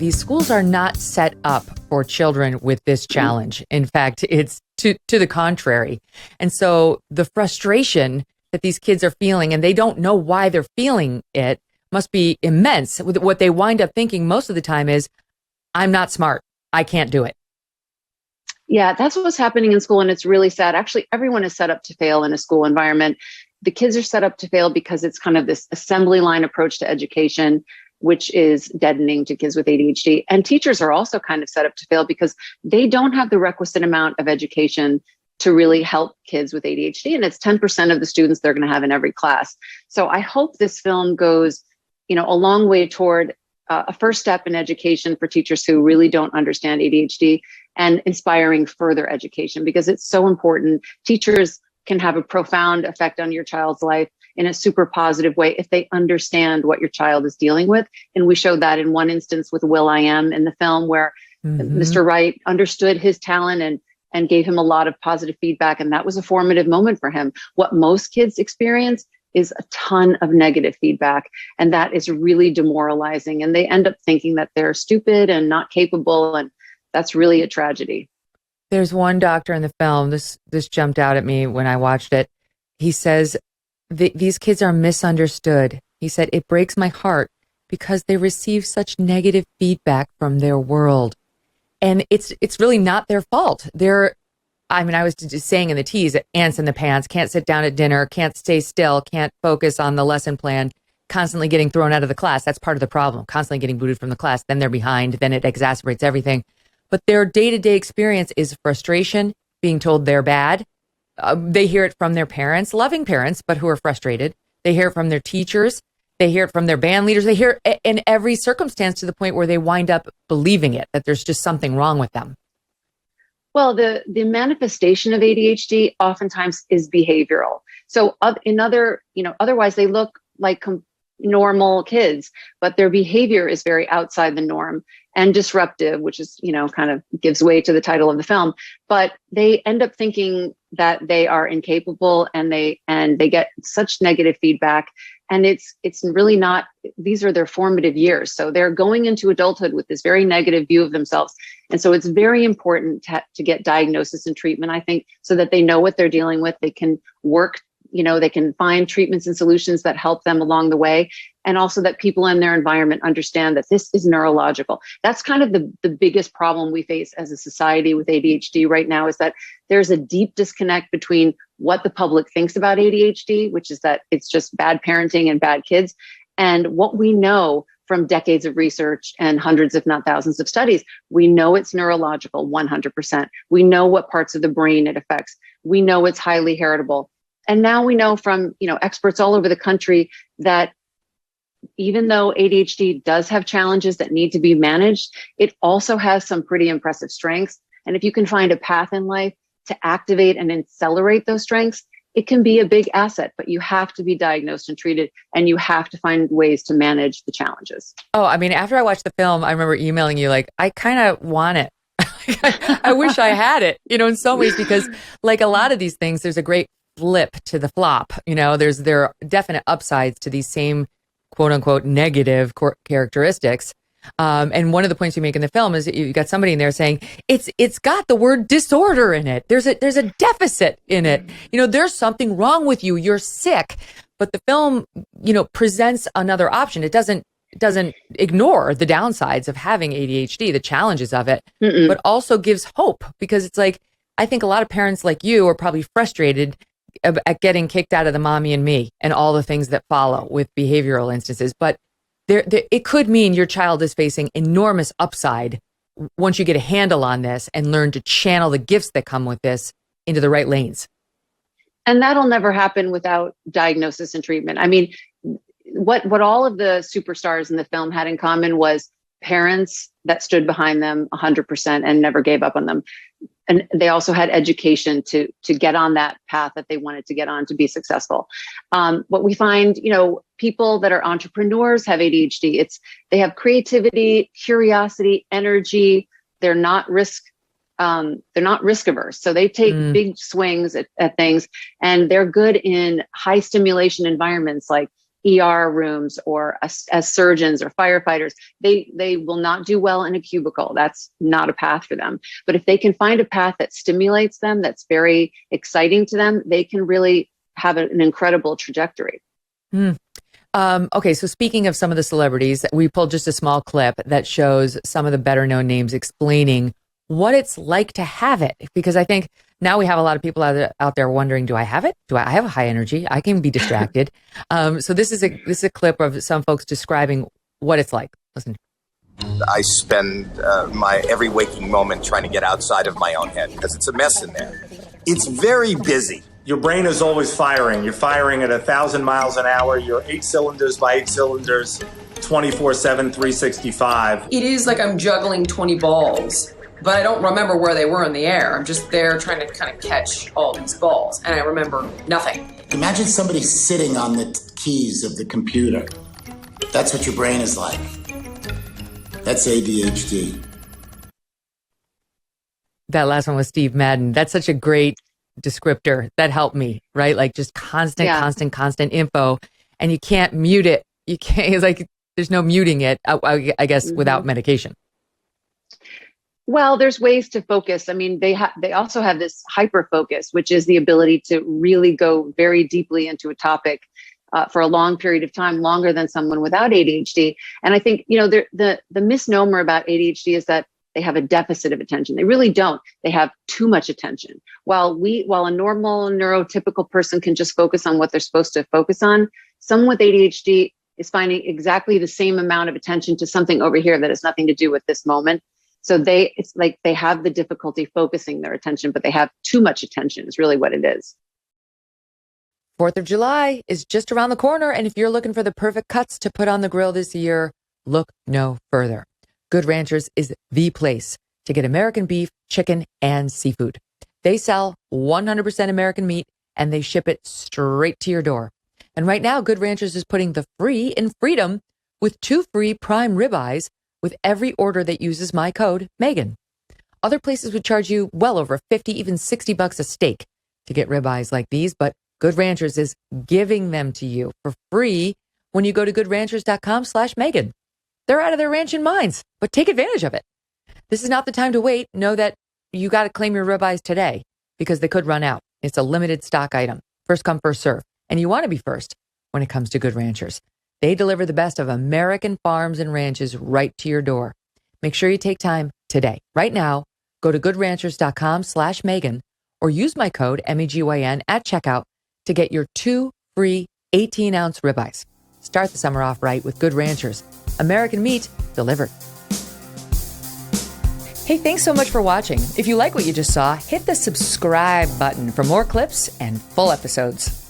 these schools are not set up for children with this challenge. In fact, it's to the contrary. And so the frustration that these kids are feeling, and they don't know why they're feeling it, must be immense. What they wind up thinking most of the time is, I'm not smart. I can't do it. Yeah, that's what's happening in school. And it's really sad. Actually, everyone is set up to fail in a school environment. The kids are set up to fail because it's kind of this assembly line approach to education, which is deadening to kids with ADHD. And teachers are also kind of set up to fail because they don't have the requisite amount of education to really help kids with ADHD. And it's 10% of the students they're going to have in every class. So I hope this film goes, a long way toward a first step in education for teachers who really don't understand ADHD, and inspiring further education, because it's so important. Teachers can have a profound effect on your child's life in a super positive way if they understand what your child is dealing with. And we showed that in one instance with Will.i.am in the film, where Mr. Wright understood his talent and gave him a lot of positive feedback. And that was a formative moment for him. What most kids experience is a ton of negative feedback. And that is really demoralizing. And they end up thinking that they're stupid and not capable. And that's really a tragedy. There's one doctor in the film, this jumped out at me when I watched it. He says, these kids are misunderstood. He said, it breaks my heart because they receive such negative feedback from their world. And it's really not their fault. I was just saying in the tease, ants in the pants, can't sit down at dinner, can't stay still, can't focus on the lesson plan, constantly getting thrown out of the class. That's part of the problem, constantly getting booted from the class. Then they're behind, then it exacerbates everything. But their day-to-day experience is frustration, being told they're bad. They hear it from their parents, loving parents, but who are frustrated. They hear it from their teachers. They hear it from their band leaders. They hear it in every circumstance to the point where they wind up believing it, that there's just something wrong with them. Well, the manifestation of ADHD oftentimes is behavioral. So otherwise they look like normal kids, but their behavior is very outside the norm and disruptive, which is, kind of gives way to the title of the film. But they end up thinking that they are incapable, and they get such negative feedback. And it's really not, these are their formative years. So they're going into adulthood with this very negative view of themselves. And so it's very important to get diagnosis and treatment, I think, so that they know what they're dealing with. They can work, they can find treatments and solutions that help them along the way. And also that people in their environment understand that this is neurological. That's kind of the biggest problem we face as a society with ADHD right now, is that there's a deep disconnect between what the public thinks about ADHD, which is that it's just bad parenting and bad kids, and what we know from decades of research and hundreds, if not thousands of studies. We know it's neurological, 100%. We know what parts of the brain it affects. We know it's highly heritable. And now we know from, experts all over the country that even though ADHD does have challenges that need to be managed, it also has some pretty impressive strengths. And if you can find a path in life to activate and accelerate those strengths, it can be a big asset, but you have to be diagnosed and treated, and you have to find ways to manage the challenges. Oh, after I watched the film, I remember emailing you like, I kind of want it. I wish I had it, in some ways, because like a lot of these things, there's a great flip to the flop. There are definite upsides to these same quote unquote negative characteristics. And one of the points you make in the film is that you got somebody in there saying it's got the word disorder in it. There's a deficit in it. There's something wrong with you. You're sick. But the film, presents another option. It doesn't ignore the downsides of having ADHD, the challenges of it, but also gives hope, because it's like, I think a lot of parents like you are probably frustrated at getting kicked out of the mommy and me and all the things that follow with behavioral instances. But it could mean your child is facing enormous upside once you get a handle on this and learn to channel the gifts that come with this into the right lanes. And that'll never happen without diagnosis and treatment. What all of the superstars in the film had in common was parents that stood behind them 100% and never gave up on them. And they also had education to get on that path that they wanted to get on to be successful. What we find, people that are entrepreneurs have ADHD. They have creativity, curiosity, energy. They're not risk averse. So they take big swings at things, and they're good in high stimulation environments like ER rooms or as surgeons or firefighters. They will not do well in a cubicle. That's not a path for them. But if they can find a path that stimulates them, that's very exciting to them, they can really have an incredible trajectory. Okay, so speaking of some of the celebrities, we pulled just a small clip that shows some of the better known names explaining what it's like to have it. Because I think now we have a lot of people out there wondering, do I have it? Do I have a high energy? I can be distracted. So this is a clip of some folks describing what it's like. Listen. I spend my every waking moment trying to get outside of my own head because it's a mess in there. It's very busy. Your brain is always firing. You're firing at 1,000 miles an hour. You're 8 cylinders by 8 cylinders, 24/7, 365. It is like I'm juggling 20 balls, but I don't remember where they were in the air. I'm just there trying to kind of catch all these balls, and I remember nothing. Imagine somebody sitting on the keys of the computer. That's what your brain is like. That's ADHD. That last one was Steve Madden. That's such a great descriptor that helped me, right? Like just constant info, and you can't mute it. You can't, it's like there's no muting it, I guess, without medication. Well, there's ways to focus. I mean, they also have this hyper focus, which is the ability to really go very deeply into a topic for a long period of time, longer than someone without ADHD. And I think, the misnomer about ADHD is that they have a deficit of attention. They really don't. They have too much attention. While a normal neurotypical person can just focus on what they're supposed to focus on, someone with ADHD is finding exactly the same amount of attention to something over here that has nothing to do with this moment. So it's like they have the difficulty focusing their attention, but they have too much attention is really what it is. 4th of July is just around the corner. And if you're looking for the perfect cuts to put on the grill this year, look no further. Good Ranchers is the place to get American beef, chicken, and seafood. They sell 100% American meat, and they ship it straight to your door. And right now, Good Ranchers is putting the free in freedom with 2 free prime ribeyes with every order that uses my code, Megyn. Other places would charge you well over 50, even $60 a steak to get ribeyes like these, but Good Ranchers is giving them to you for free when you go to goodranchers.com/Megyn. They're out of their ranching minds, but take advantage of it. This is not the time to wait. Know that you got to claim your ribeyes today because they could run out. It's a limited stock item. First come, first serve. And you want to be first when it comes to Good Ranchers. They deliver the best of American farms and ranches right to your door. Make sure you take time today. Right now, go to goodranchers.com/Megyn or use my code MEGYN at checkout to get your 2 free 18-ounce ribeyes. Start the summer off right with Good Ranchers. American meat delivered. Hey, thanks so much for watching. If you like what you just saw, hit the subscribe button for more clips and full episodes.